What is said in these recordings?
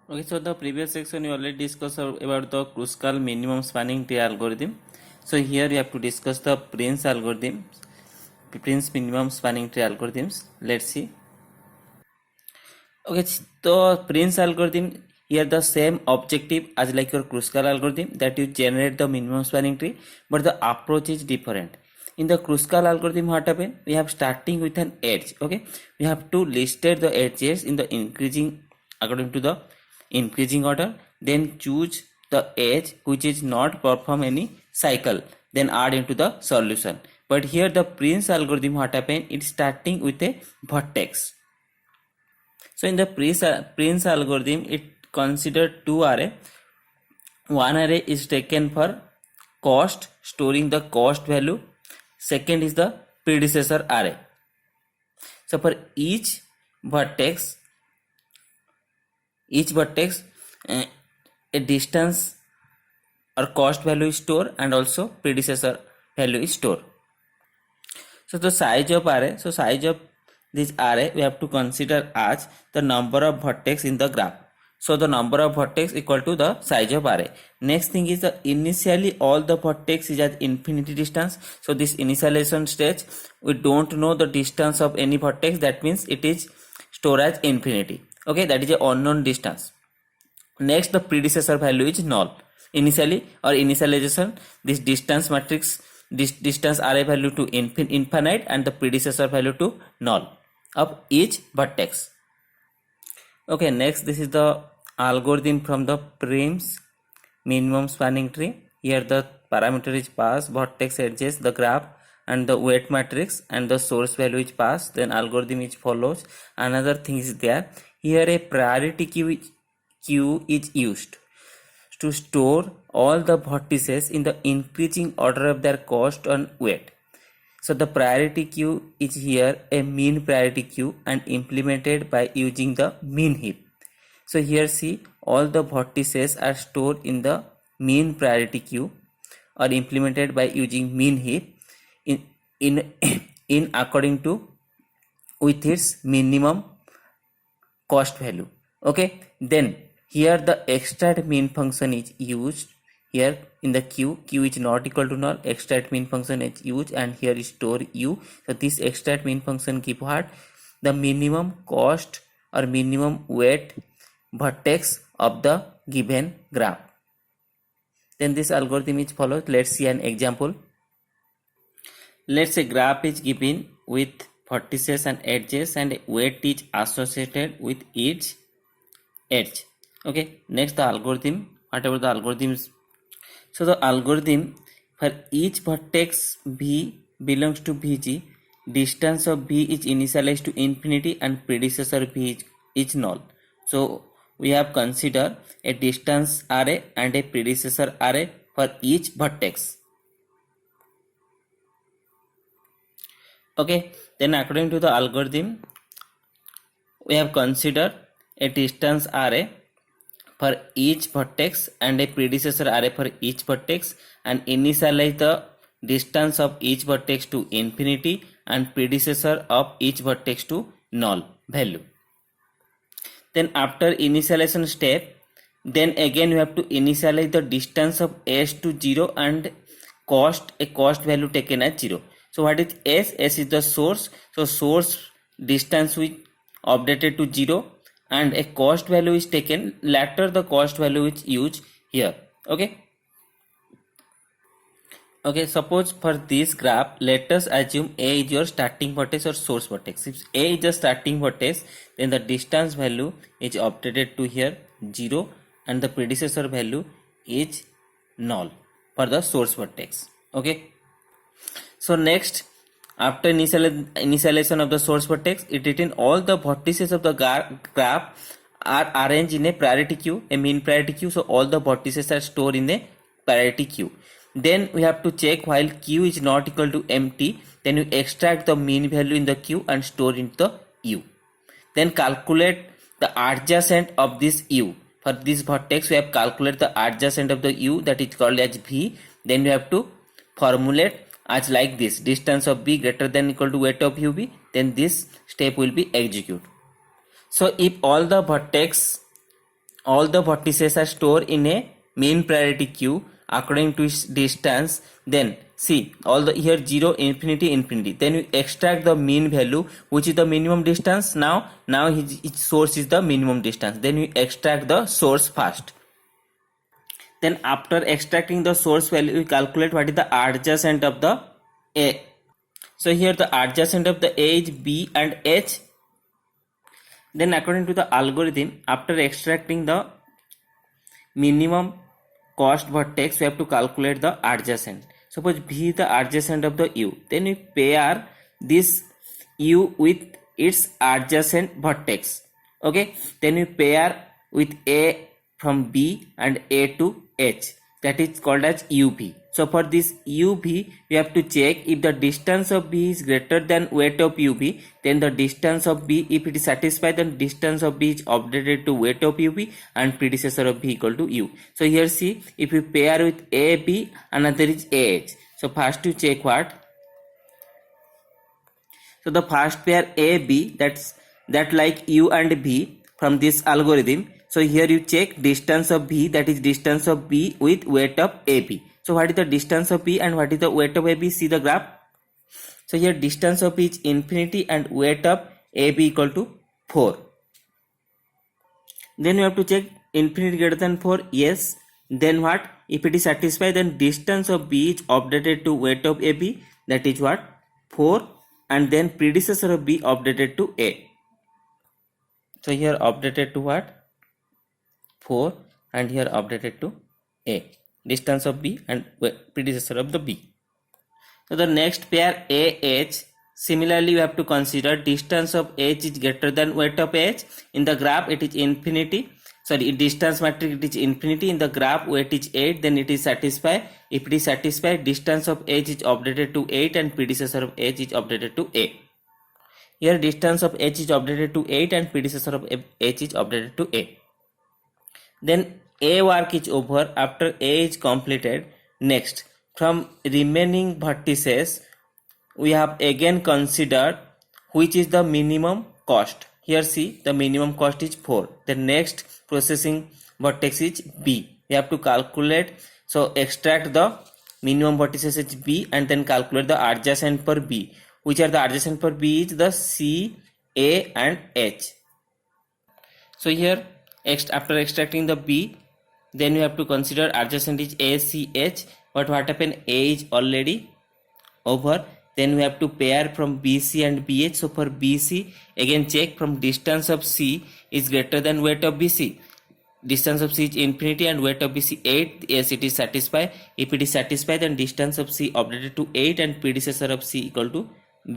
Okay, so the previous section we already discussed about the Kruskal minimum spanning tree algorithm. So here you have to discuss the Prince algorithm, Prince minimum spanning tree algorithms. Let's see. Okay, so Prince algorithm here the same objective as like your Kruskal algorithm, that you generate the minimum spanning tree, but the approach is different. In the Kruskal algorithm, what happen? We have starting with an edge. Okay, we have to listed the edges in the increasing according to the increasing order, then choose the edge which is not perform any cycle, then add into the solution. But here the Prince algorithm, what happen? It's starting with a vertex. So in the Prince algorithm, it considered two array. One array is taken for cost, storing the cost value. Second is the predecessor array. So for vertex, each vertex, a distance or cost value is stored, and also predecessor value is stored. So the size of array, so size of this array we have to consider as the number of vertex in the graph. So the number of vertex equal to the size of array. Next thing is the initially all the vertex is at infinity distance. So this initialization stage, we don't know the distance of any vertex, that means it is stored as infinity. Okay, that is a unknown distance. Next, the predecessor value is null. Initially or initialization, this distance matrix, this distance array value to infinite and the predecessor value to null of each vertex. Okay, next this is the algorithm from the Prince minimum spanning tree. Here the parameter is pass, vertex edges, the graph and the weight matrix, and the source value is passed. Then algorithm is follows. Another thing is there. Here a priority queue is used to store all the vertices in the increasing order of their cost and weight. So the priority queue is here a mean priority queue and implemented by using the mean heap. So here see all the vertices are stored in the mean priority queue or implemented by using mean heap in in according to with its minimum cost value. Okay, then here the extract mean function is used. Here in the queue is not equal to null, extract mean function is used, and here is store u. So this extract mean function give what? The minimum cost or minimum weight vertex of the given graph. Then this algorithm is followed. Let's see an example. Let's say graph is given with vertices and edges and weight is associated with each edge. Okay, next the algorithm, whatever the algorithms. So the algorithm for each vertex v belongs to vg, distance of v is initialized to infinity and predecessor v is null. So we have considered a distance array and a predecessor array for each vertex. Okay, then according to the algorithm, we have considered a distance array for each vertex and a predecessor array for each vertex, and initialize the distance of each vertex to infinity and predecessor of each vertex to null value. Then after initialization step, then again you have to initialize the distance of s to 0 and a cost value taken as 0. So what is s? S is the source. So source distance will updated to 0 and a cost value is taken. Later the cost value is used here. Okay. Okay, suppose for this graph, let us assume A is your starting vertex or source vertex. If A is the starting vertex, then the distance value is updated to here 0 and the predecessor value is null for the source vertex. Okay. So next, after initialization of the source vertex, it returns all the vertices of the graph are arranged in a priority queue, a mean priority queue. So all the vertices are stored in a priority queue. Then we have to check while q is not equal to empty, then you extract the mean value in the queue and store into the u. Then calculate the adjacent of this u. For this vertex, we have calculated the adjacent of the u, that is called as v. Then we have to formulate as like this: distance of b greater than equal to weight of ub. Then this step will be executed. So if all the vertex all the vertices are stored in a mean priority queue according to its distance. Then see all the here 0 infinity infinity, then you extract the mean value which is the minimum distance. Now his source is the minimum distance, then you extract the source first. Then after extracting the source value, we calculate what is the adjacent of the A. So here the adjacent of the A is B and H. Then according to the algorithm, after extracting the minimum cost vertex, we have to calculate the adjacent. Suppose B is the adjacent of the U. Then we pair this U with its adjacent vertex. Okay. Then we pair with A from B and A to H. That is called as UV. So for this UV, we have to check if the distance of B is greater than weight of UV, then the distance of B, if it is satisfied, then distance of B is updated to weight of UV and predecessor of B equal to U. So here see, if you pair with AB, another is AH. So first you check what? So the first pair AB, that like U and B from this algorithm. So here you check distance of B, that is distance of B with weight of AB. So what is the distance of B and what is the weight of AB? See the graph. So here distance of B is infinity and weight of AB equal to 4. Then you have to check infinity greater than 4. Yes. Then what? If it is satisfied, then distance of B is updated to weight of AB. That is what? 4. And then predecessor of B updated to A. So here updated to what? 4 and here updated to A. Distance of B and predecessor of the B. So the next pair AH, similarly you have to consider distance of H is greater than weight of H. In the graph it is infinity. Sorry, in distance matrix it is infinity. In the graph weight is 8, then it is satisfied. If it is satisfied, distance of H is updated to 8 and predecessor of H is updated to A. Here distance of H is updated to 8 and predecessor of H is updated to A. Then A work is over. After A is completed, next from remaining vertices we have again considered which is the minimum cost. Here see the minimum cost is 4. The next processing vertex is B. We have to calculate. So extract the minimum vertices is B and then calculate the adjacent for B. Which are the adjacent for B is the C, A and H. So here after extracting the B, then you have to consider adjacent is A, C, H. But what happened? A is already over. Then we have to pair from BC and BH. So for BC, again check from distance of C is greater than weight of BC. Distance of C is infinity and weight of BC 8. Yes, it is satisfied. If it is satisfied, then distance of C updated to 8 and predecessor of C equal to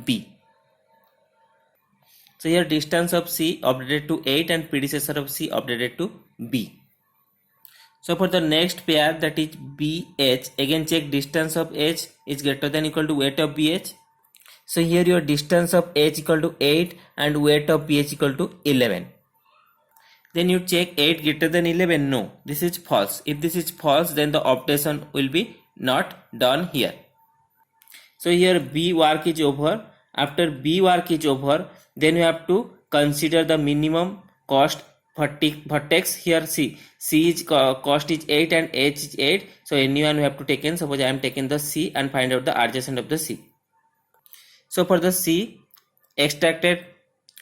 B. So here distance of C updated to 8 and predecessor of C updated to B. So for the next pair, that is BH, again check distance of H is greater than equal to weight of BH. So here your distance of H equal to 8 and weight of BH equal to 11. Then you check 8 greater than 11. No, this is false. If this is false, then the updation will be not done here. So here B work is over. After B work is over, then you have to consider the minimum cost vertex. Here C is cost is 8 and H is 8. So anyone we have to take in. Suppose I am taking the C and find out the adjacent of the C. So for the C extracted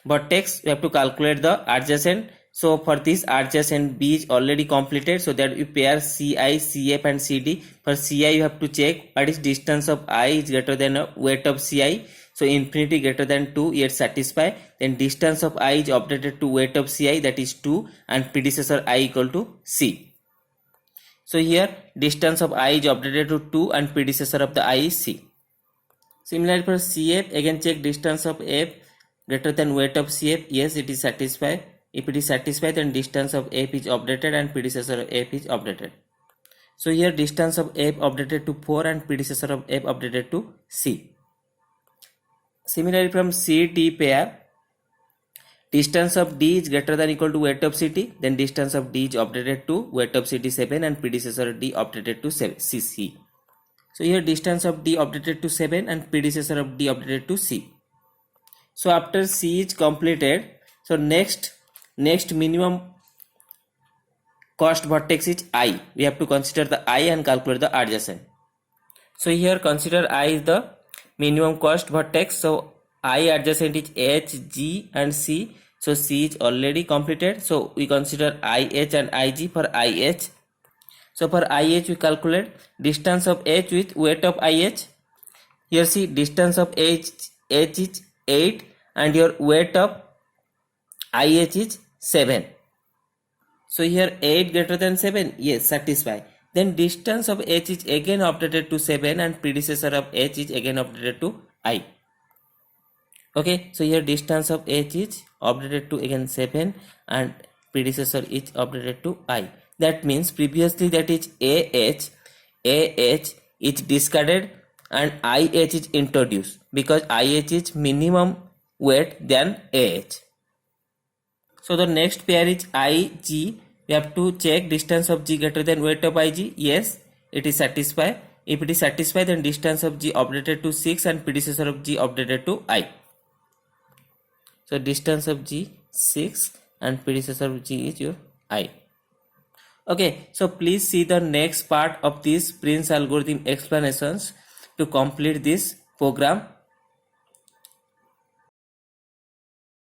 vertex, we have to calculate the adjacent. So for this adjacent B is already completed, so that you pair CI, CF and CD. For CI you have to check what is distance of I is greater than weight of CI. So infinity greater than 2, yet satisfy. Then distance of I is updated to weight of CI, that is 2, and predecessor I equal to C. So here distance of I is updated to 2 and predecessor of the I is C. Similarly for CF, again check distance of F greater than weight of CF. Yes, it is satisfied. If it is satisfied, then distance of F is updated and predecessor of F is updated. So here distance of F updated to 4 and predecessor of F updated to C. Similarly from C-D pair, distance of D is greater than equal to weight of CT, then distance of D is updated to weight of CT 7 and predecessor of D updated to CC. So here distance of D updated to 7 and predecessor of D updated to C. So after C is completed, so next minimum cost vertex is I. We have to consider the I and calculate the adjacent. So here consider I is the minimum cost vertex. So I adjacent is H, G and C. So C is already completed. So we consider IH and IG for IH. So for IH we calculate distance of H with weight of IH. Here see distance of H is 8 and your weight of IH is 7. So here 8 greater than 7, yes, satisfy. Then distance of H is again updated to 7 and predecessor of H is again updated to I. Okay, so here distance of H is updated to again 7 and predecessor is updated to I. That means previously that is AH is discarded and IH is introduced because IH is minimum weight than AH. So the next pair is IG. We have to check distance of G greater than weight of IG. Yes, it is satisfied. If it is satisfied, then distance of G updated to 6 and predecessor of G updated to I. So distance of G 6 and predecessor of G is your I. Okay, so please see the next part of this Prince algorithm explanations to complete this program.